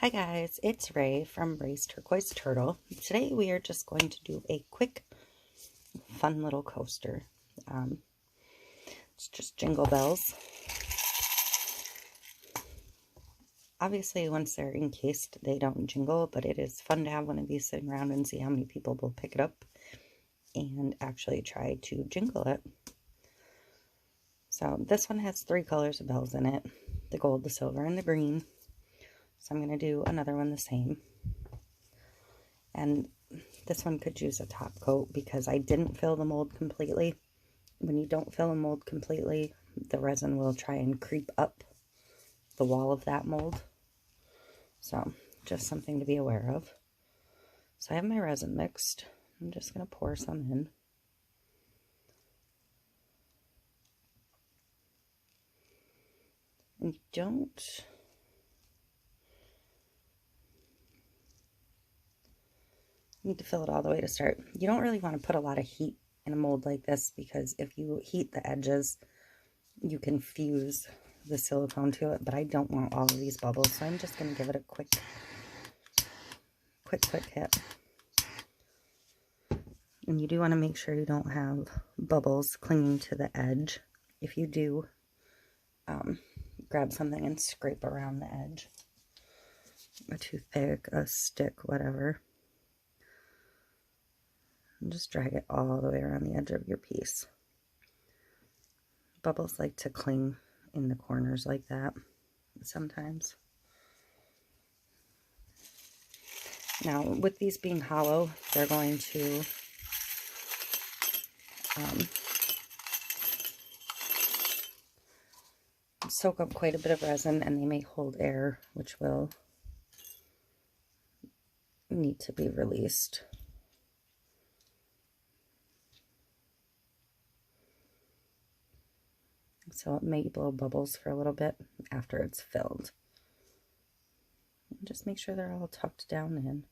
Hi guys, it's Ray from Ray's Turquoise Turtle. Today we are just going to do a quick, fun little coaster. It's just jingle bells. Obviously, once they're encased, they don't jingle, but it is fun to have one of these sitting around and see how many people will pick it up and actually try to jingle it. So this one has 3 colors of bells in it: the gold, the silver, and the green. So I'm going to do another one the same. And this one could use a top coat because I didn't fill the mold completely. When you don't fill a mold completely, the resin will try and creep up the wall of that mold. So just something to be aware of. So I have my resin mixed. I'm just going to pour some in. And you don't need to fill it all the way to start. You don't really want to put a lot of heat in a mold like this because if you heat the edges, you can fuse the silicone to it, but I don't want all of these bubbles, so I'm just going to give it a quick hit. And you do want to make sure you don't have bubbles clinging to the edge. If you do, grab something and scrape around the edge. A toothpick, a stick, whatever. And just drag it all the way around the edge of your piece. Bubbles like to cling in the corners like that sometimes. Now, with these being hollow, they're going to soak up quite a bit of resin, and they may hold air, which will need to be released. So it may blow bubbles for a little bit after it's filled. Just make sure they're all tucked down in.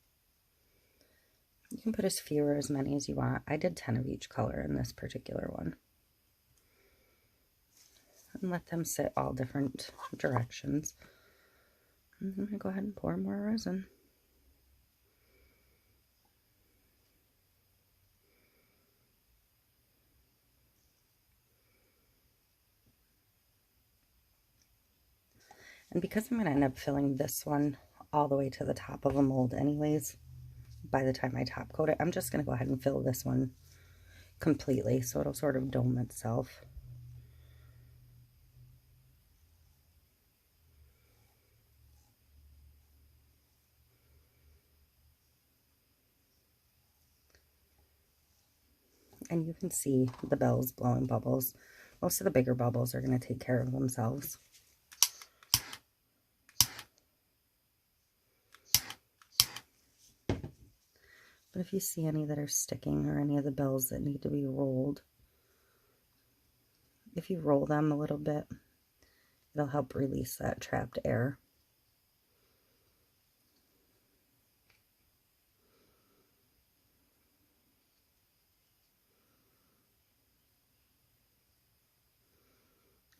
You can put as few or as many as you want. I did 10 of each color in this particular one. And let them sit all different directions. And I'm going to go ahead and pour more resin. And because I'm going to end up filling this one all the way to the top of a mold anyways, by the time I top coat it, I'm just going to go ahead and fill this one completely so it'll sort of dome itself. And you can see the bells blowing bubbles. Most of the bigger bubbles are going to take care of themselves. But if you see any that are sticking or any of the bells that need to be rolled, if you roll them a little bit, it'll help release that trapped air.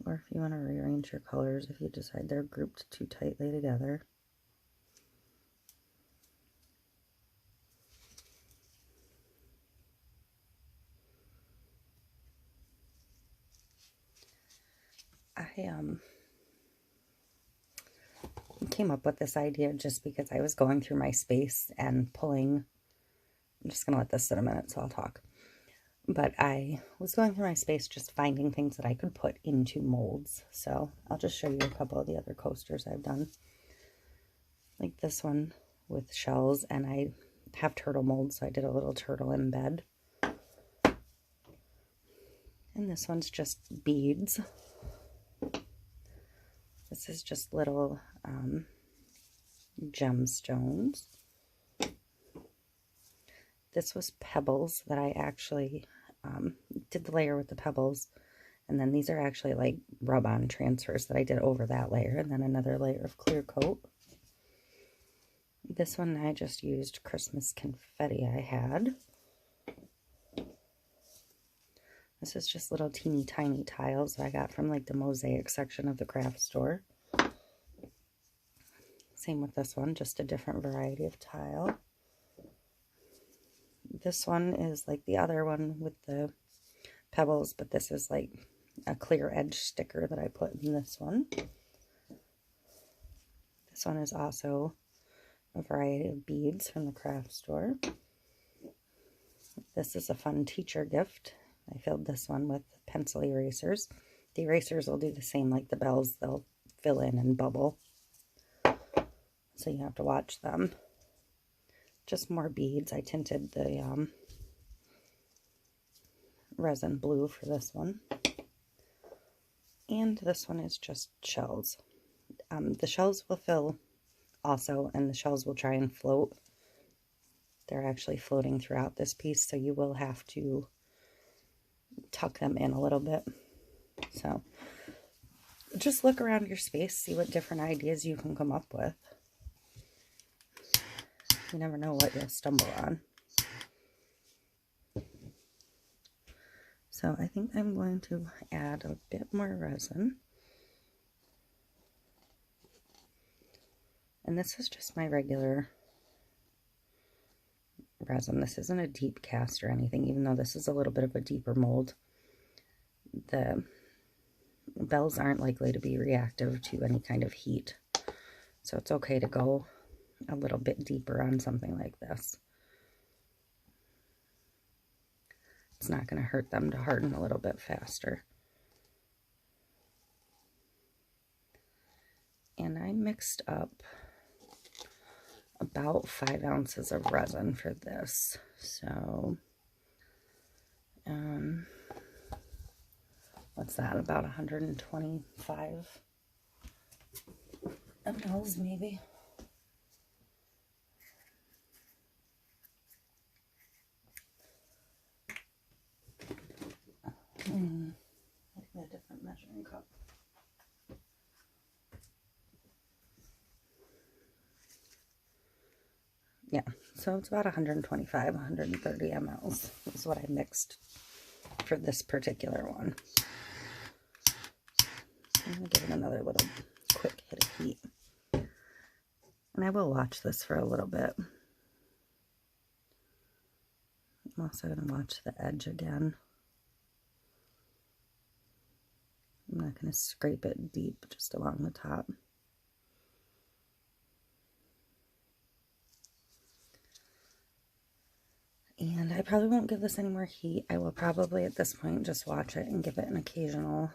Or if you want to rearrange your colors, if you decide they're grouped too tightly together. I came up with this idea just because I was going through my space and pulling. I'm just going to let this sit a minute so I'll talk. But I was going through my space just finding things that I could put into molds. So I'll just show you a couple of the other coasters I've done. Like this one with shells, and I have turtle molds, so I did a little turtle embed. And this one's just beads. This is just little gemstones. This was pebbles that I actually did the layer with the pebbles. And then these are actually like rub-on transfers that I did over that layer. And then another layer of clear coat. This one I just used Christmas confetti I had. This is just little teeny tiny tiles that I got from like the mosaic section of the craft store. Same with this one, just a different variety of tile. This one is like the other one with the pebbles, but this is like a clear edge sticker that I put in this one. This one is also a variety of beads from the craft store. This is a fun teacher gift. I filled this one with pencil erasers. The erasers will do the same like the bells. They'll fill in and bubble. So you have to watch them. Just more beads. I tinted the resin blue for this one. And this one is just shells. The shells will fill also, and the shells will try and float. They're actually floating throughout this piece, so you will have to tuck them in a little bit. So just look around your space, see what different ideas you can come up with. You never know what you'll stumble on. So I think I'm going to add a bit more resin. And this is just my regular resin. This isn't a deep cast or anything, even though this is a little bit of a deeper mold. The bells aren't likely to be reactive to any kind of heat. So it's okay to go a little bit deeper on something like this. It's not going to hurt them to harden a little bit faster. And I mixed up about 5 ounces of resin for this. So, what's that? About 125 mLs maybe. A different measuring cup. Yeah, so it's about 125, 130 mLs is what I mixed for this particular one. I'm going to give it another little quick hit of heat. And I will watch this for a little bit. I'm also going to watch the edge again. I'm not going to scrape it deep, just along the top. And I probably won't give this any more heat. I will probably at this point just watch it and give it an occasional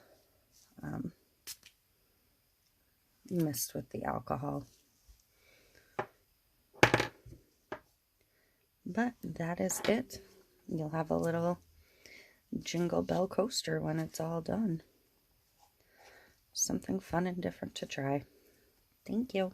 mist with the alcohol. But that is it. You'll have a little jingle bell coaster when it's all done. Something fun and different to try. Thank you.